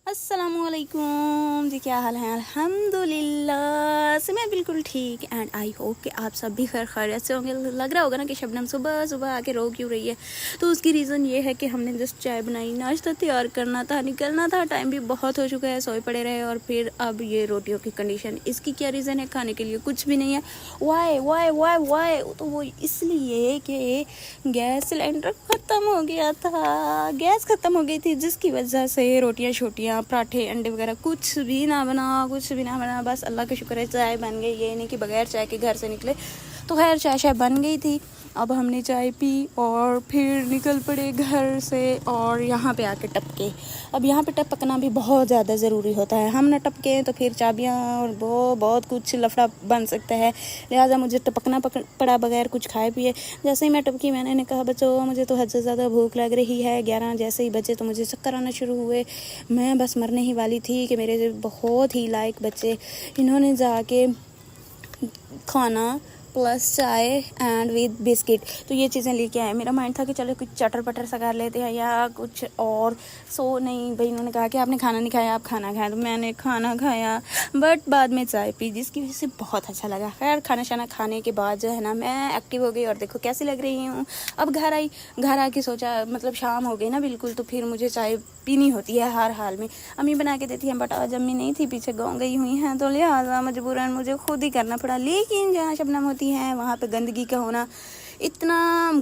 अस्सलामुअलैकुम जी, क्या हाल है? अल्हम्दुलिल्लाह से मैं बिल्कुल ठीक एंड आई होप कि आप सब भी खैर खैरियत से होंगे। लग रहा होगा ना कि शबनम सुबह सुबह आके रो क्यों रही है, तो उसकी रीज़न ये है कि हमने जस्ट चाय बनाई, नाश्ता तैयार करना था, निकलना था, टाइम भी बहुत हो चुका है, सोए पड़े रहे और फिर अब ये रोटियों की कंडीशन। इसकी क्या रीज़न है? खाने के लिए कुछ भी नहीं है। वाई वाई वाई वाई तो वो इसलिए कि गैस सिलेंडर ख़त्म हो गया था, गैस ख़त्म हो गई थी, जिसकी वजह से रोटियाँ छोटियाँ पराठे अंडे वगैरह कुछ भी ना बना। बस अल्लाह का शुक्र है चाय बन गई। ये नहीं कि बगैर चाय के घर से निकले। तो खैर चाय बन गई थी। अब हमने चाय पी और फिर निकल पड़े घर से और यहाँ पे आके टपके। अब यहाँ पे टपकना भी बहुत ज़्यादा ज़रूरी होता है। हम ना टपके तो फिर चाबियाँ और वो बहुत कुछ लफड़ा बन सकता है, लिहाजा मुझे टपकना पड़ा बगैर कुछ खाए पिए। जैसे ही मैं टपकी मैंने कहा बच्चों मुझे तो हद से ज़्यादा भूख लग रही है। 11 जैसे ही बचे तो मुझे चक्कर आना शुरू हुए। मैं बस मरने ही वाली थी कि मेरे बहुत ही लायक बच्चे इन्होंने जाके खाना प्लस चाय एंड विद बिस्किट तो ये चीज़ें लेके आए। मेरा माइंड था कि चलो कुछ चटर पटर सा कर लेते हैं या कुछ और। सो नहीं भाई, इन्होंने कहा कि आपने खाना नहीं खाया, आप खाना खाएं। तो मैंने खाना खाया बट बाद में चाय पी, जिसकी वजह से बहुत अच्छा लगा। खैर खाना शाना खाने के बाद जो है ना मैं एक्टिव हो गई और देखो कैसी लग रही हूँ। अब घर आके सोचा, मतलब शाम हो गई ना बिल्कुल, तो फिर मुझे चाय पीनी होती है हर हाल में। अम्मी बना के देती हैं बट आज अम्मी नहीं थी, पीछे गाँव गई हुई हैं, तो लिहाजा मजबूरन मुझे खुद ही करना पड़ा। लेकिन जहाँ शबनम होती हैं वहाँ पे गंदगी का होना इतना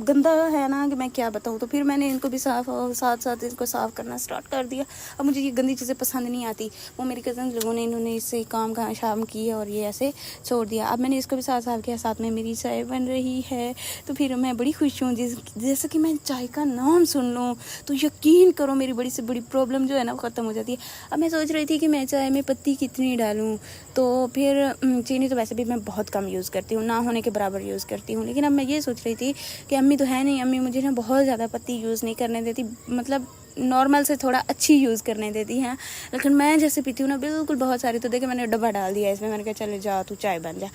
गंदा है ना कि मैं क्या बताऊँ। तो फिर मैंने इनको भी साथ साथ इनको साफ़ करना स्टार्ट कर दिया। अब मुझे ये गंदी चीज़ें पसंद नहीं आती। वो मेरी कज़न लोगों ने इन्होंने इससे काम शाम की और ये ऐसे छोड़ दिया। अब मैंने इसको भी साफ किया, साथ में मेरी चाय बन रही है। तो फिर मैं बड़ी खुश हूँ। जैसे कि मैं चाय का नाम सुन लूँ तो यकीन करो मेरी बड़ी से बड़ी प्रॉब्लम जो है ना वो ख़त्म हो जाती है। अब मैं सोच रही थी कि मैं चाय में पत्ती कितनी डालूँ, तो फिर चीनी तो वैसे भी मैं बहुत कम यूज़ करती हूँ, ना होने के बराबर यूज़ करती हूँ। लेकिन अब मैं ये सोच रही थी कि अम्मी तो है नहीं, अम्मी मुझे ना बहुत ज़्यादा पत्ती यूज़ नहीं करने देती, मतलब नॉर्मल से थोड़ा अच्छी यूज़ करने देती हैं। लेकिन मैं जैसे पीती हूँ ना बिल्कुल बहुत सारी, तो देखे मैंने डब्बा डाल दिया इसमें। मैंने कहा चले जा तू चाय बन जा।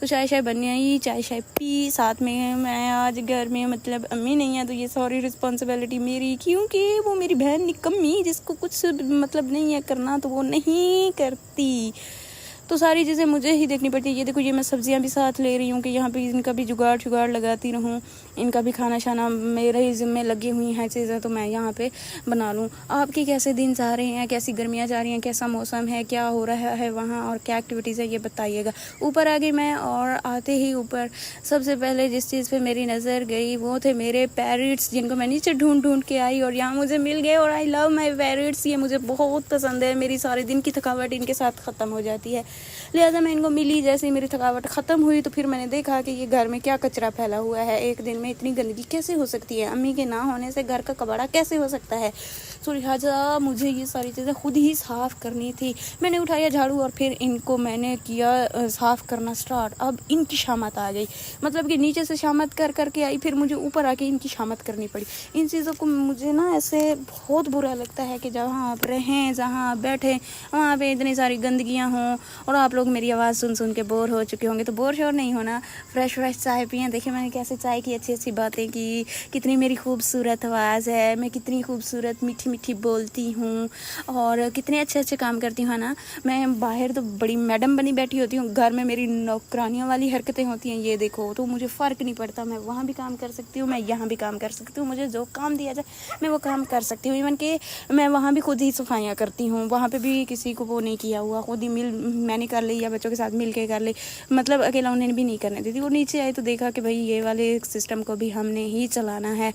तो चाय बन आई, चाय पी। साथ में मैं आज घर में मतलब अम्मी नहीं है तो ये सारी रिस्पॉन्सिबिलिटी मेरी, क्योंकि वो मेरी बहन निकम्मी जिसको कुछ मतलब नहीं है करना तो वो नहीं करती, तो सारी चीज़ें मुझे ही देखनी पड़ती है। ये देखो ये मैं सब्जियां भी साथ ले रही हूँ कि यहाँ पे इनका भी जुगाड़ लगाती रहूँ, इनका भी खाना शाना मेरे ही ज़िम्मे लगी हुई हैं चीज़ें, तो मैं यहाँ पे बना लूँ। आपके कैसे दिन जा रहे हैं, कैसी गर्मियाँ जा रही हैं, कैसा मौसम है, क्या हो रहा है वहाँ और क्या एक्टिविटीज़ है ये बताइएगा। ऊपर आ गई मैं और आते ही ऊपर सबसे पहले जिस चीज़ पर मेरी नज़र गई वो थे मेरे पैरट्स, जिनको मैं नीचे ढूंढ के आई और यहाँ मुझे मिल गए। और आई लव माई पैरट्स, ये मुझे बहुत पसंद है। मेरी सारे दिन की थकावट इनके साथ ख़त्म हो जाती है। लिहाजा मैं इनको मिली, जैसे ही मेरी थकावट ख़त्म हुई तो फिर मैंने देखा कि ये घर में क्या कचरा फैला हुआ है। एक दिन में इतनी गंदगी कैसे हो सकती है, अम्मी के ना होने से घर का कबाड़ा कैसे हो सकता है। तो लिहाजा मुझे ये सारी चीज़ें खुद ही साफ़ करनी थी। मैंने उठाया झाड़ू और फिर इनको मैंने किया साफ़ करना स्टार्ट। अब इनकी शामत आ गई, मतलब कि नीचे से शामत करके आई, फिर मुझे ऊपर आके इनकी शामत करनी पड़ी। इन चीज़ों को मुझे ना ऐसे बहुत बुरा लगता है कि जहाँ आप रहें, जहाँ आप बैठें, वहाँ पे इतनी सारी गंदगियाँ हों और आप लोग मेरी आवाज़ सुन के बोर हो चुके होंगे। तो बोर शोर नहीं होना, फ्रेश चाय पिए। देखिए मैंने कैसे चाय की अच्छी बातें की, कितनी मेरी खूबसूरत आवाज़ है, मैं कितनी खूबसूरत मीठी बोलती हूँ और कितने अच्छे काम करती हूँ ना। मैं बाहर तो बड़ी मैडम बनी बैठी होती हूँ, घर में मेरी नौकरानियों वाली हरकतें होती हैं। ये देखो, तो मुझे फ़र्क नहीं पड़ता, मैं वहाँ भी काम कर सकती हूँ, मैं यहाँ भी काम कर सकती हूँ। मुझे जो काम दिया जाए मैं वो काम कर सकती हूँ। इवन कि मैं वहाँ भी खुद ही सफाइयाँ करती हूँ, वहाँ पर भी किसी को वो नहीं किया हुआ, खुद ही मैंने कर ली या बच्चों के साथ मिल के कर ली, मतलब अकेला उन्हें भी नहीं करने देती। वो नीचे आई तो देखा कि भाई ये वाले सिस्टम को भी हमने ही चलाना है।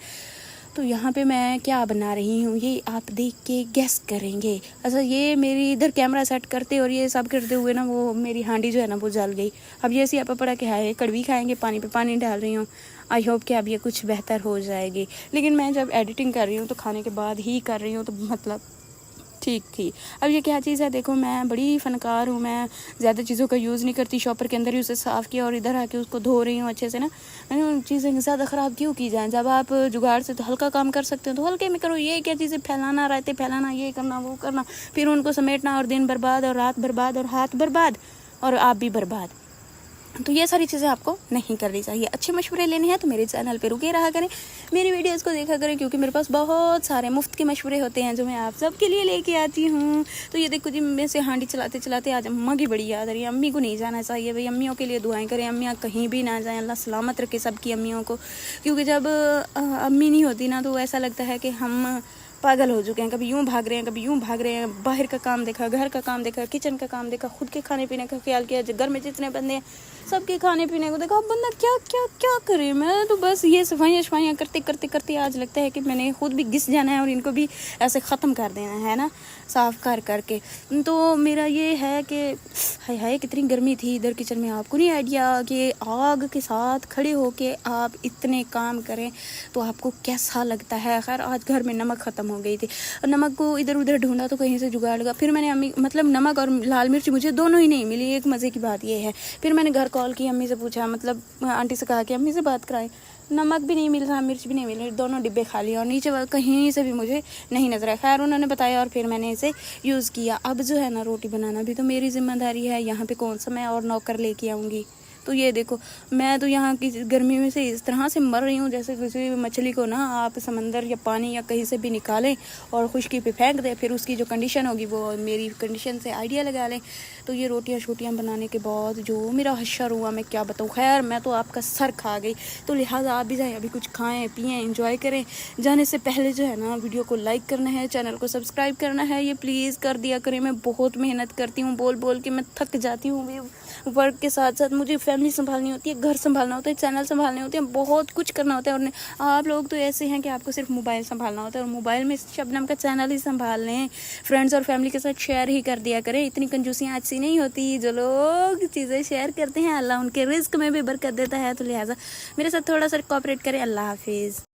तो यहाँ पे मैं क्या बना रही हूँ ये आप देख के गेस करेंगे। अच्छा, ये मेरी इधर कैमरा सेट करते और ये सब करते हुए ना वो मेरी हांडी जो है ना वो जल गई। अब ये सियापा पड़ा कि हाय कड़वी खाएंगे, पानी पे पानी डाल रही हूँ। आई होप कि अब ये कुछ बेहतर हो जाएगी। लेकिन मैं जब एडिटिंग कर रही हूँ तो खाने के बाद ही कर रही हूँ, तो मतलब ठीक थी। अब ये क्या चीज़ है, देखो मैं बड़ी फ़नकार हूँ, मैं ज़्यादा चीज़ों का यूज़ नहीं करती। शॉपर के अंदर ही उसे साफ़ किया और इधर आके उसको धो रही हूँ अच्छे से ना। मैंने उन चीज़ें ज़्यादा ख़राब क्यों की जाएँ, जब आप जुगाड़ से तो हल्का काम कर सकते हो तो हल्के में करो। ये क्या चीज़ें फैलाना, रहते फैलाना, ये करना वो करना, फिर उनको समेटना और दिन बर्बाद और रात बर्बाद और हाथ बर्बाद और आप भी बर्बाद। तो ये सारी चीज़ें आपको नहीं करनी चाहिए। अच्छे मशवरे लेने हैं तो मेरे चैनल पे रुके रहा करें, मेरी वीडियोस को देखा करें, क्योंकि मेरे पास बहुत सारे मुफ्त के मशवरे होते हैं जो मैं आप सबके लिए लेके आती हूँ। तो ये देखो जी, मैं से हांडी चलाते चलाते आज अम्मा की बड़ी याद आ रही है। अम्मी को नहीं जाना चाहिए भाई, अम्मियों के लिए दुआएं करें, अम्मियाँ कहीं भी ना जाएँ, अल्लाह सलामत रखे सबकी अम्मियों को। क्योंकि जब अम्मी नहीं होती ना तो ऐसा लगता है कि हम पागल हो चुके हैं, कभी यूं भाग रहे हैं, कभी यूं भाग रहे हैं। बाहर का काम देखा, घर का काम देखा, किचन का काम देखा, खुद के खाने पीने का ख्याल किया, घर में जितने बंदे हैं सबके खाने पीने को देखा। अब बंदा क्या क्या क्या करे। मैं तो बस ये सफाइयाँ करते करते करते आज लगता है कि मैंने खुद भी घिस जाना है और इनको भी ऐसे ख़त्म कर देना है ना, साफ कर करके। तो मेरा ये है कि हाय हाय कितनी गर्मी थी इधर किचन में। आपको नहीं आइडिया कि आग के साथ खड़े होके आप इतने काम करें तो आपको कैसा लगता है। खैर आज घर में नमक ख़त्म हो गई थी, नमक को इधर उधर ढूंढा तो कहीं से जुगाड़ लगा। फिर मैंने अम्मी, मतलब नमक और लाल मिर्च मुझे दोनों ही नहीं मिली। एक मज़े की बात ये है, फिर मैंने घर कॉल की, अम्मी से पूछा, मतलब आंटी से कहा कि अम्मी से बात कराएं, नमक भी नहीं मिल रहा, मिर्च भी नहीं मिल रही, दोनों डिब्बे खाली और नीचे कहीं से भी मुझे नहीं नजर आया। खैर उन्होंने बताया और फिर मैंने इसे यूज़ किया। अब जो है ना, रोटी बनाना भी तो मेरी जिम्मेदारी है। यहाँ पे कौन सा मैं और नौकर लेके आऊँगी। तो ये देखो, मैं तो यहाँ की गर्मी में से इस तरह से मर रही हूँ जैसे किसी मछली को ना आप समंदर या पानी या कहीं से भी निकालें और खुशकी पे फेंक दें, फिर उसकी जो कंडीशन होगी वो मेरी कंडीशन से आइडिया लगा लें। तो ये रोटियाँ शोटियाँ बनाने के बाद जो मेरा हश्र हुआ मैं क्या बताऊँ। खैर मैं तो आपका सर खा गई, तो लिहाजा आप भी जाए अभी कुछ खाएँ पिएँ एंजॉय करें। जाने से पहले जो है ना, वीडियो को लाइक करना है, चैनल को सब्सक्राइब करना है, ये प्लीज़ कर दिया करें। मैं बहुत मेहनत करती हूँ, बोल बोल के मैं थक जाती हूँ। वर्क के साथ साथ मुझे फैमिली संभालनी होती है, घर संभालना होता है, चैनल संभालने होते हैं, बहुत कुछ करना होता है। और आप लोग तो ऐसे हैं कि आपको सिर्फ मोबाइल संभालना होता है, और मोबाइल में शबनम का चैनल ही संभाल लें। फ्रेंड्स और फैमिली के साथ शेयर ही कर दिया करें। इतनी कंजूसियाँ अच्छी नहीं होती। जो लोग चीज़ें शेयर करते हैं अल्लाह उनके रिस्क में भी बरकत देता है। तो लिहाजा मेरे साथ थोड़ा सा कोऑपरेट करें। अल्लाह हाफिज़।